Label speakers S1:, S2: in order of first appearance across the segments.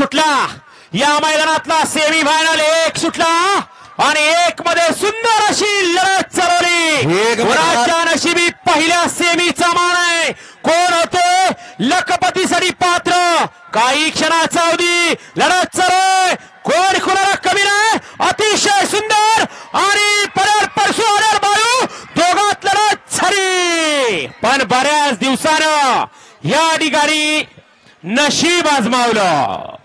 S1: सुटला या मैदानातला semi final एक सुटला आणि एक मध्ये सुंदर अशी लढत चालवली। कोणाच्या नशिबी पहिल्या सेमीचा मान आहे, कोण होते लखपतीसाठी पात्र। काही क्षणाचा अवधी लढत चालू, कोण कोणाला कमी नाही, अतिशय सुंदर आणि परसू आल्यावर बाळू दोघात लढत झाली। पण बऱ्याच दिवसानं या ठिकाणी नशीब आजमावलं।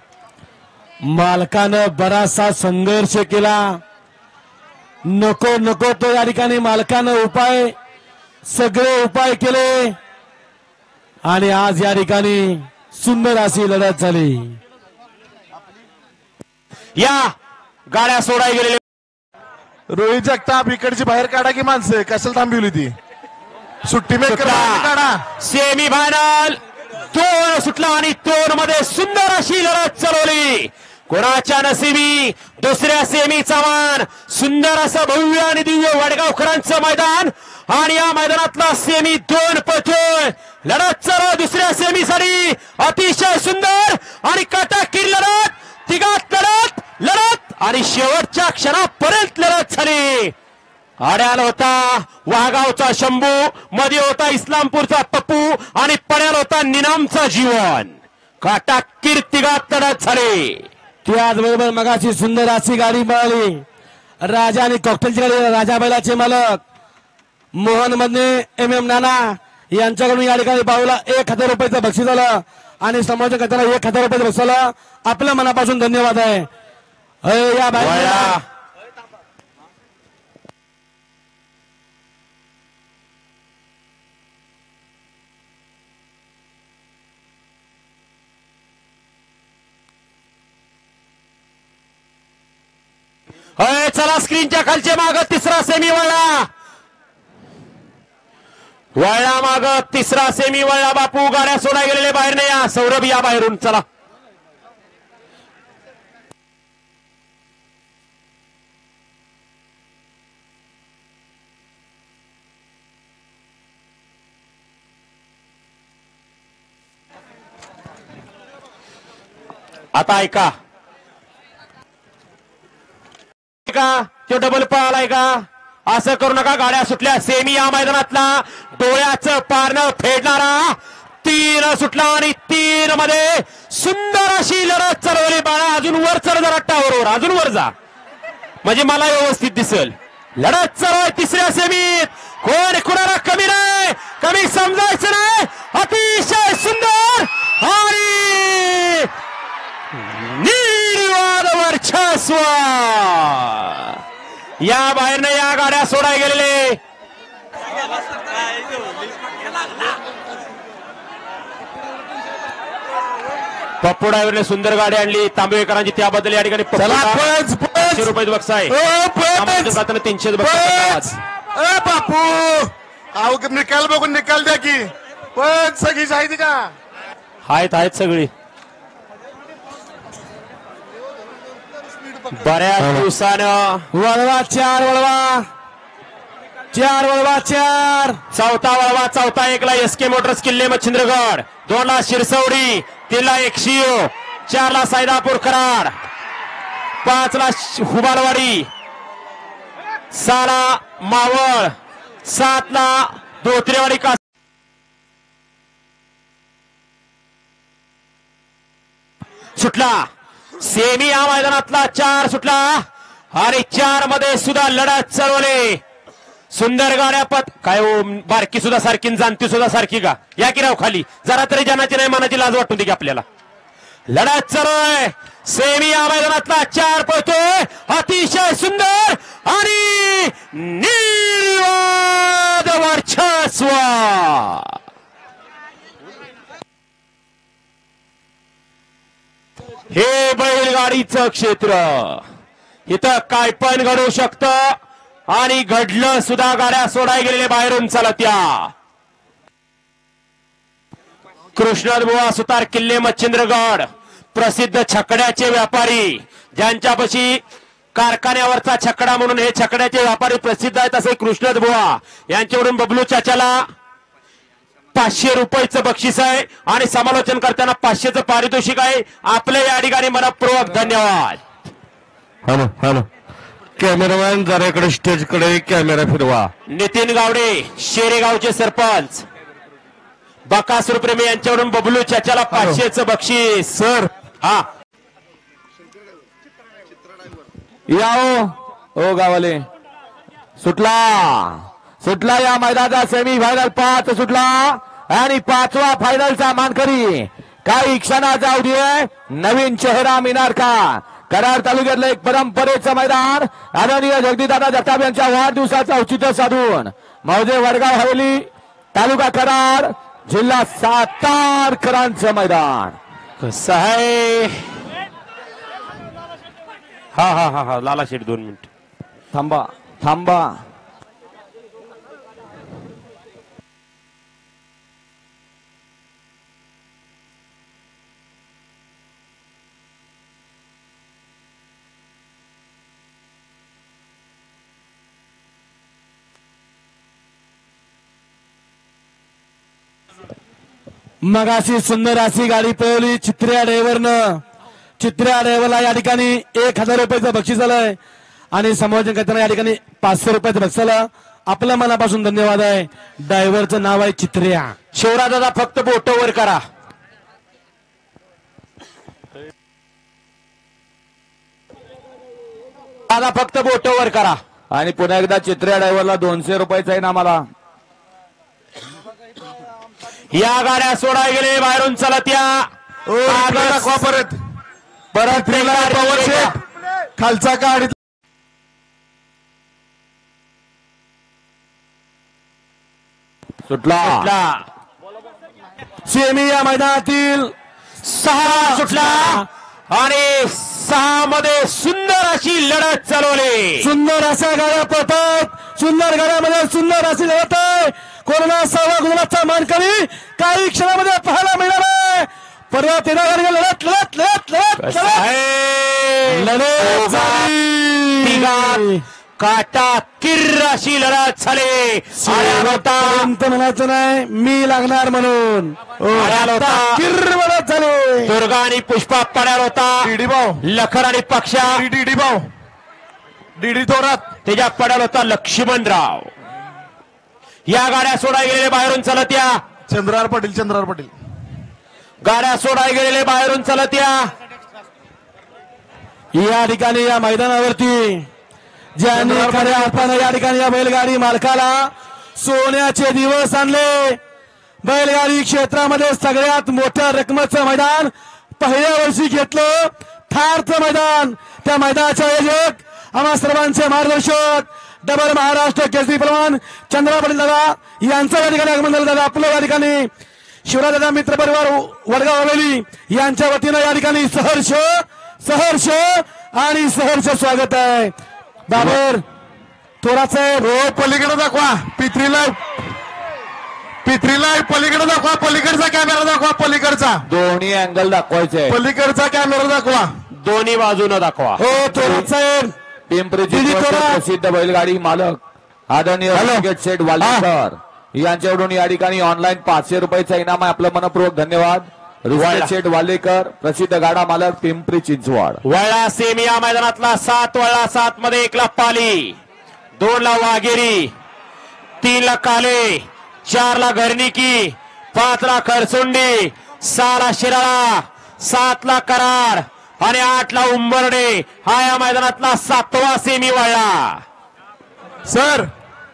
S2: मालकानं बराचसा संघर्ष केला, नको नको तो या ठिकाणी मालकानं सगळे उपाय केले आणि आज या ठिकाणी सुंदर अशी लढत झाली।
S1: या गाड्या सोडाय गेलेले
S3: रोहित जगताप इकडची बाहेर काढा की माणसं कशाला थांबवली ती सुट्टी मेकर काढा।
S1: सेमी फायनल दोन सुटला आणि दोन मध्ये सुंदर अशी लढत चालवली। कोणाच्या नशिबी दुसऱ्या सेमीचा मान, सुंदर असं भव्य आणि दिव्य वडगावकरांचं मैदान आणि या मैदानातला सेमी दोन पळतोय। लढत चालू दुसऱ्या सेमीसाठी अतिशय सुंदर आणि काटाकीर लढत, तिघात लढत आणि शेवटच्या क्षणापर्यंत लढत झाली। आड्याला होता वाघावचा शंभू, मध्ये होता इस्लामपूरचा पप्पू आणि पड्याला होता निनामचा जीवन। काटाकीर तिघात लढत झाली।
S2: त्याचबरोबर मगाची सुंदर अशी गाडी मिळाली, राजा आणि कॉकटेलची गाडी। राजा बैलाचे मालक मोहन मधने MM नाना यांच्याकडून या ठिकाणी बाळूला 1000 रुपयाचं बक्षीस आलं आणि समोरच्या करताना 1000 रुपयाचं बक्षीस आलं। आपल्या मनापासून धन्यवाद आहे या बाळूला।
S1: चला स्क्रीनच्या खालचे माग तिसरा सेमी वळला माग तिसरा सेमी वळला। बापू गाड्या सोडा गेलेले बाहेर नाही, या सौरभ या बाहेरून चला। आता ऐका तो डबल पळालाय का, असं करू नका। गाड्या सुटल्या सेमी या मैदानातला डोळ्याचं पारणं फेडणारा 3 सुटला आणि 3 मध्ये सुंदर अशी लढत चालवली। बाळा अजून वर चढ जरा टावरवर, अजून वर जा म्हणजे मला व्यवस्थित दिसेल। लढत चालू आहे तिसऱ्या सेमीत, कोण कुणाला कमी नाही, कमी समजायचं नाही। अतिशय सुंदर आणि निर्वाद वर्चस्व या बाहेरनं या गाड्या सोडाय गेलेले। पप्पू ड्रायव्हरने सुंदर गाडी आणली तांबेकरांची, त्याबद्दल या ठिकाणी 500 रुपये बक्षीस आहे। 300 बक्षीस।
S3: बापू अहो निकाल बघून निकाल द्या की, पण सगळी माहिती का
S1: आहेत सगळी। बऱ्याच दिवसानं
S2: वळवा 4 वळवा 4 वळवा 4
S1: चौथा वळवा चौथा 1 ला SK मोटर्स किल्ले मच्छिंद्रगड, 2 ला शिरसवडी, 3 ला एकशिव, 4 ला सायदापूर कराड, 5 ला हुबालवाडी, 6 ला मावळ, 7 ला धोत्रेवाडी का सुटला। सेमी या मैदानातला 4 सुटला आणि 4 मध्ये सुद्धा लढत चालवली। सुंदर गाड्या काय बारकी सुद्धा सारखी जाणती सुद्धा सारखी का, या की राव खाली जरा तरी जनाची नाही मनाची लाज वाटून दे की आपल्याला। लढत चालू आहे सेमी या मैदानातला 4 पळतोय, अतिशय सुंदर आणि निर्वाद वर्चस्व। हे बैलगाडीचं क्षेत्र, इथं काय पण घडू शकतं आणि घडलं सुद्धा। गाड्या सोडाय गेलेले बाहेरून चालत्या। कृष्णबुवा सुतार किल्ले मच्छिंद्रगड, प्रसिद्ध छकड्याचे व्यापारी, ज्यांच्यापाशी कारखान्यावरचा छकडा म्हणून हे छकड्याचे व्यापारी प्रसिद्ध आहेत, असे कृष्णबुवा यांच्याकडून बबलू चाचाला 500 रुपयाचं बक्षीस आहे आणि समालोचन करताना 500चं पारितोषिक आहे. आपले या ठिकाणी मनपूर्वक धन्यवाद.
S2: हॅलो कॅमेरामॅन जरा इकडे स्टेज कडे कॅमेरा फिरवा.
S1: नितीन गावडे शेरेगावचे सरपंच बकासूर प्रेमी यांच्याकडून बबलू चाच्याला 500चं बक्षीस.
S3: सर
S1: हा
S2: याओ ओ गावाले सुटला या मैदानाचा सेमी फायनल 5 सुटला आणि 5वा फायनलचा मानकरी काही क्षणाचा अवधी आहे. नवीन चेहरा मिनार का कराड तालुक्यातलं एक परंपरेचं मैदान आदरणीय जगदीशदादा जगताप यांच्या वाढदिवसाचं औचित्य साधून मौजे वडगाव हवेली तालुका कराड जिल्हा सातारकरांचं मैदान
S1: कसं आहे. हा लाला शेठ 2 मिनिट
S2: थांबा मगाशी सुंदर अशी गाडी पळवली चित्र्या ड्रायव्हरला या ठिकाणी 1000 रुपयाचं बक्षीस आलंय आणि समालोचन करताना या ठिकाणी 500 रुपयाचं बक्षीस आलं. आपल्या मनापासून धन्यवाद आहे. ड्रायव्हरचं नाव आहे चित्र्या.
S1: शिवराजदादा फक्त बोट वर करा. दादा फक्त बोट वर करा.
S2: आणि पुन्हा एकदा चित्र्या ड्रायव्हरला 200 रुपयाचा इनाम आला.
S1: या गाड्या सोडाय गेले बाहेरून चलत्या
S3: परत खालचा गाडी
S2: सुटला सेमी या मैदानातील
S1: 6 सुटला आणि 6 मध्ये सुंदर अशी लढत चालवली.
S2: सुंदर अशा गाड्या पळतात. सुंदर गाड्यामध्ये सुंदर अशी लढत आहे. कोरोना 6वा गुलाबाचा मानकरी काही क्षणामध्ये पाहायला मिळणार आहे. परत येणार लढत
S1: काटा किर्र अशी लढत झाली.
S2: म्हणायचं नाही मी लागणार म्हणून किर्र लढत झाली.
S1: दुर्गा आणि पुष्पा पड्यावर होता.
S3: डीडी भाऊ
S1: लखर आणि पक्षा
S3: डीडी भाऊ डीडी थोरात
S1: त्याच्या पड्यावर होता लक्ष्मणराव. या गाड्या सोडाय गेलेले बाहेरून चलत्या.
S3: चंद्रार पाटील
S1: गाड्या सोडाय गेलेले बाहेरून चलत्या.
S2: या ठिकाणी या मैदानावरती ज्यांनी खऱ्या अर्थानं या ठिकाणी या बैलगाडी मालकाला सोन्याचे दिवस आणले. बैलगाडी क्षेत्रामध्ये सगळ्यात मोठ्या रकमेचं मैदान पहिल्या वर्षी घेतलं ठारचं मैदान. त्या मैदानाचे आयोजक आम्हा सर्वांचे मार्गदर्शक डबल महाराष्ट्र केसरी पहलवान चंद्रा पाटील दादा यांचं या ठिकाणी आगमन झालं. दादा आपलं या ठिकाणी शिवराजदादा मित्र परिवार वडगाव हवेली यांच्या वतीनं या ठिकाणी सहर्ष आणि सहर्ष स्वागत आहे. बाबर थोडासा
S3: हो पलीकडे दाखवा. पित्रीला पलीकडे दाखवा. पलीकडचा कॅमेरा दाखवा. पलीकडचा
S2: दोन्ही अँगल दाखवायचे.
S3: पलीकडचा कॅमेरा दाखवा.
S1: दोन्ही बाजूनं दाखवा.
S2: हो थोरात साहेब पिंपरी प्रसिद्ध बैलगाडी मालक आदरणीय शेठ वालेकर यांच्याकडून या ठिकाणी ऑनलाईन 500 रुपयाचा इनाम आहे. आपलं मनपूर्वक धन्यवाद. शेठ वालेकर प्रसिद्ध गाडा मालक पिंपरी चिंचवड.
S1: वळला सेमी या मैदानातला 7 वळला 7 मध्ये 1 ला पाली, 2 ला वाघेरी, 3 ला काले, 4 ला घरनिकी, 5 ला खरसुंडी, 6 ला शिराळा, 7 ला कराड आणि 8 ला उंबर्डे. हा या मैदानातला 7वा सेमी वळला.
S3: सर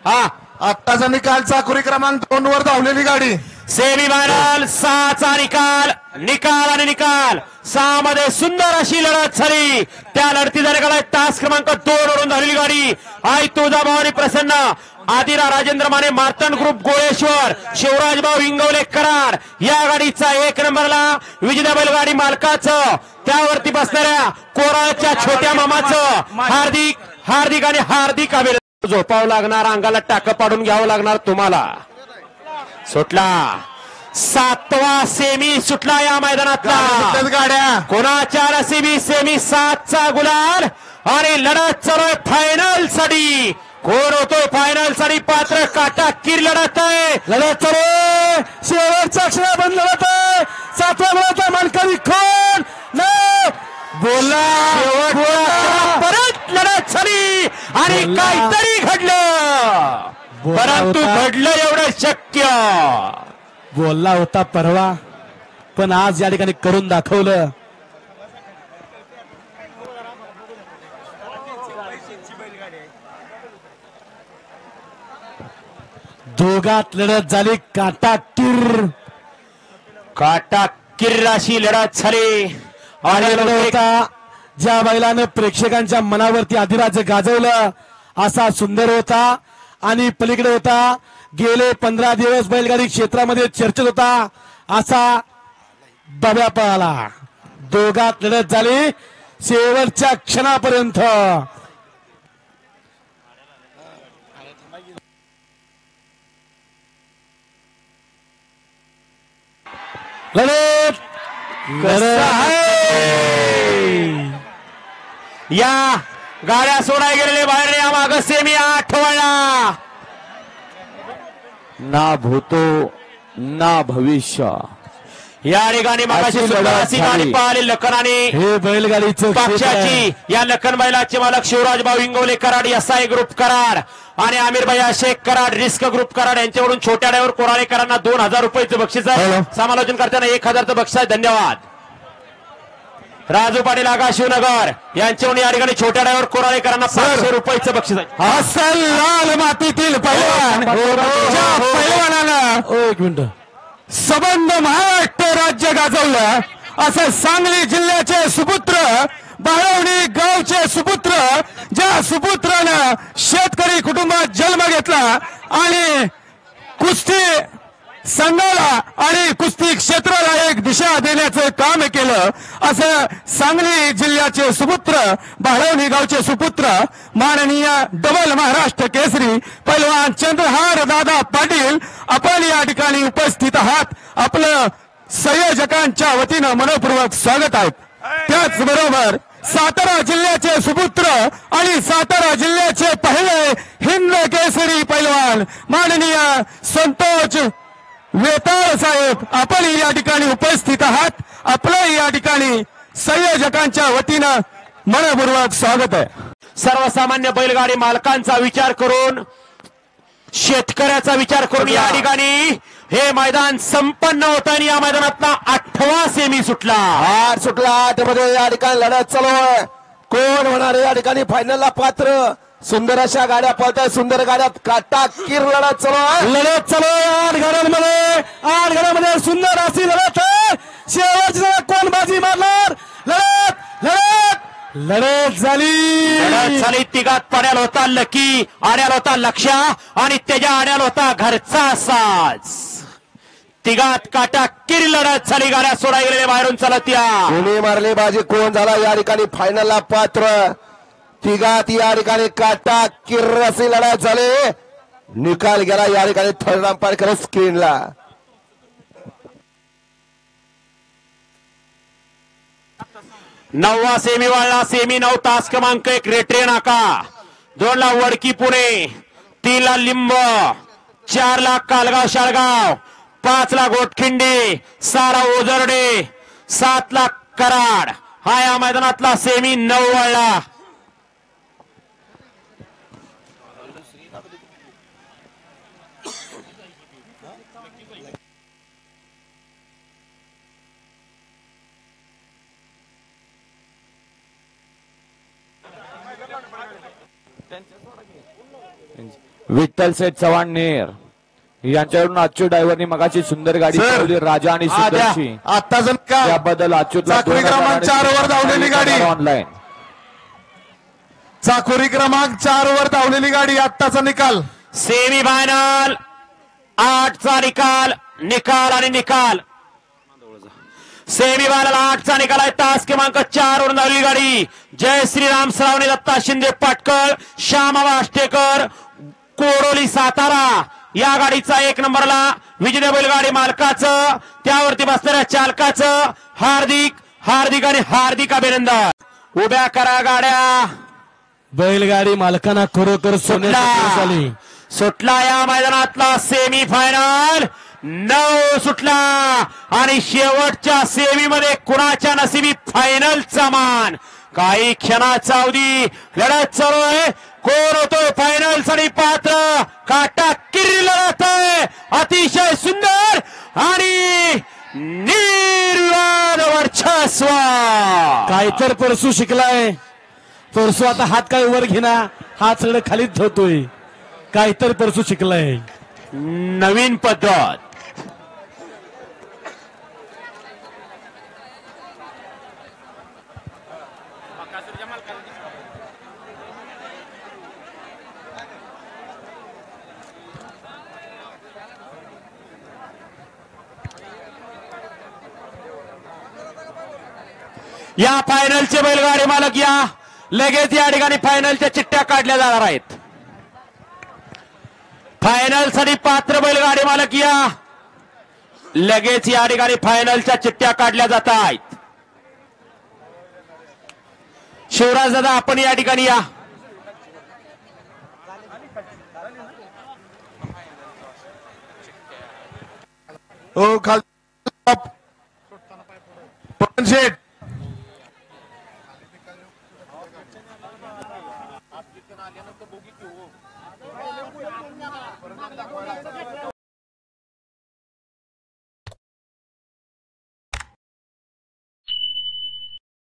S1: हा
S3: आत्ताचा निकाल चाकुरी क्रमांक 2 वर धावलेली गाडी.
S1: सेमी फायनल 6चा निकाल 6 मध्ये सुंदर अशी लढत झाली. त्या लढतीचा निकाल तास क्रमांक 2 वरून झालेली गाडी आई तुळजाभवानी प्रसन्न, आदिरा राजेंद्र माने मार्तन ग्रुप गोळेश्वर, शिवराजभाऊ हिंगवले कराड. या गाडीचा 1 नंबरला विजेता बैलगाडी मालकाचं, त्यावरती बसणाऱ्या कोराळच्या छोट्या मामाचं हार्दिक आणि हार्दिक अभिनंदन. झोपावं लागणार, अंगाला टाकं पाडून घ्यावं लागणार तुम्हाला. सुटला 7वा सेमी सुटला या मैदानातला.
S3: गाड्या
S1: कोणाच्या नशिबी सेमी 7चा गुलाल आणि लढत चालू आहे फायनल साठी. कोण होतोय फायनल साठी पात्र, काटा किर लढत आहे.
S2: लढत चालू शेवटच्या क्षणापर्यंत लढत आहे. 7व्या गुणाचा मानकरी कोण? नाही बोला
S1: परत लढत झाली आणि
S2: बोला.
S1: काहीतरी घडलं,
S2: बोला
S1: परंतु
S2: होता.
S1: घडलं एवढं शक्य.
S2: बोलला होता परवा, पण आज या ठिकाणी करून दाखवलं. दोघात लढत झाली काटाकीर.
S1: काटाकीर अशी लढत झाली
S2: आणि
S1: आणि
S2: लढत होता ज्या बैलानं प्रेक्षकांच्या मनावरती अधिराज्य गाजवलं असा सुंदर होता. आणि पलीकडे होता गेले 15 दिवस बैलगाडी क्षेत्रामध्ये चर्चेत होता असा बब्या पळाला. दोघात लढत झाली शेवटच्या क्षणापर्यंत. लढत
S1: कसं आहे? या गाड्या सोडाय गेलेले बाहेर या माग सेमी 8 वळला.
S4: ना भूतो ना भविष्य
S1: या ठिकाणी मागाशी
S4: अशी
S1: सुंदर
S4: लढत
S1: अशी गाडी
S4: झाली.
S1: पाहिली लखनाने
S2: हे बैलगाडीचं क्षेत्र आहे.
S1: पक्षाची. या लखन बैलाचे मालक शिवराज भाऊ इंगवले कराड, एसआय ग्रुप कराड आणि आमिर भैया शेख कराड, रिस्क ग्रुप कराड यांच्याकडून छोट्या ड्रायव्हर कोराळेकरांना 2000 रुपयाचं बक्षीस आहे.
S2: हॅलो.
S1: समालोचन करताना 1000चं बक्षीस आहे. धन्यवाद. राजू पाटील आगा शिवनगर यांच्याकडून या ठिकाणी छोट्या ड्रायव्हर कोराळेकरांना 500 रुपयाचं बक्षीस आहे.
S2: असल लाल मातीतील पैलवान ज्या पैलवानानं एक मिनिट संबंध महाराष्ट्र राज्य गाजवलं असं सांगली जिल्ह्याचे सुपुत्र, बाळवणी गावचे सुपुत्र, ज्या सुपुत्रानं शेतकरी कुटुंबात जन्म घेतला आणि कुस्ती संघाला आणि कुस्ती क्षेत्राला एक दिशा देण्याचं काम केलं असं सांगली जिल्ह्याचे सुपुत्र, बाळवणी गावचे सुपुत्र, माननीय डबल महाराष्ट्र केसरी पैलवान चंद्रहार दादा पाटील आपण या ठिकाणी उपस्थित आहात. आपलं संयोजकांच्या वतीनं मनपूर्वक स्वागत आहे. त्याचबरोबर सातारा जिल्ह्याचे सुपुत्र आणि सातारा जिल्ह्याचे पहिले हिंद केसरी पैलवान माननीय संतोष वेताळ साहेब आपण या ठिकाणी उपस्थित आहात. आपलं या ठिकाणी संयोजकांच्या वतीनं मनपूर्वक स्वागत आहे.
S1: सर्वसामान्य बैलगाडी मालकांचा विचार करून, शेतकऱ्याचा विचार करून या ठिकाणी हे मैदान संपन्न होत आणि या मैदानातला 8वा सेमी सुटला.
S4: 8 सुटला. 8 मध्ये या ठिकाणी लढत चालू आहे. कोण होणार आहे या ठिकाणी फायनलला पात्र? सुंदर अशा गाड्या पळताय. सुंदर गाड्यात काटाकीर लढत चालू आहे.
S2: लढत चालू आहे 8 घरांमध्ये सुंदर अशी लढत आहे. शेवटची लढत कोण बाजी मारणार? लढत लढत लढत
S1: लढत झाली. तिघात पड्याला होता लकी, आड्याला होता लक्ष्या आणि त्याच्या आड्याला होता घरचा साज. तिघात काटाकीर लढत झाली. गाड्या सोडा गेलेले बाहेरून चालत या.
S4: कोणी मारली बाजी? कोण झाला या ठिकाणी फायनलला पात्र? तिघात या ठिकाणी काटाकीर अशी लढत झाली. निकाल गेला या ठिकाणी थर्ड अंपायर करत स्क्रीनला.
S1: नववा सेमी वाळला. सेमी 9 तास क्रमांक 1 रेट्रे नाका, 2 ला वडकी पुणे, 3 ला लिंब, 4 ला कालगाव शाळगाव, 5 ला गोटखिंडी, 6 ला ओझरडे, 7 ला कराड. हा या मैदानातला सेमी 9 वाळला.
S4: विठ्ठल सेठ चव्हाण नेर यांच्याकडून अच्युत ड्रायव्हरनी मगाची सुंदर गाडी
S3: सर,
S4: चालवली. राजा आणि सुंदरची
S3: आता जण का
S4: त्याबद्दल अच्युतला
S3: चाकरी क्रमांक 4 वर धावलेली गाडी.
S4: ऑनलाईन
S3: चाकोरी क्रमांक 4 वर धावलेली गाडी. आत्ताचा निकाल
S1: सेमी फायनल 8चा निकाल. निकाल आणि निकाल. सेमी फायनल 8चा निकाल आहे. तास क्रमांक 4 वरून धावलेली गाडी. जय श्रीराम सरावणे, दत्ता शिंदे पाटकर, श्यामा आष्टेकर, कोरोली सातारा. या गाडीचा 1 नंबरला विजय बैलगाडी मालकाचं, त्यावरती बसणाऱ्या चालकाचं हार्दिक हार्दिक आणि हार्दिक अभिनंदन. उभ्या करा गाड्या.
S2: बैलगाडी मालकांना खरोखर
S1: सुटला या मैदानातला सेमी फायनल. 9 सुटला आणि शेवटच्या सेमीमध्ये कुणाच्या नशिबी फायनलचा मान. काही क्षणाचा अवधी लढत चालू आहे. कोण होतोय फायनल साठी पात्र. काटा किरी लढत आहे. अतिशय सुंदर आणि निर्विवाद वर्चस्व.
S2: काय तर परसू शिकलाय. परसू आता हात काय वर घेना, हात सगळं खालीच ठेवतोय. काय तर परसू शिकलाय.
S1: नवीन पद्धत. या फायनलचे बैलगाडी मालक या. लगेच या ठिकाणी फायनलच्या चिठ्ठ्या काढल्या जाणार आहेत. फायनल साठी पात्र बैलगाडी मालक या. लगेच या ठिकाणी फायनलच्या चिठ्ठ्या काढल्या जात आहेत. शिवराज दादा आपण या ठिकाणी या.
S3: हो खाल शेठ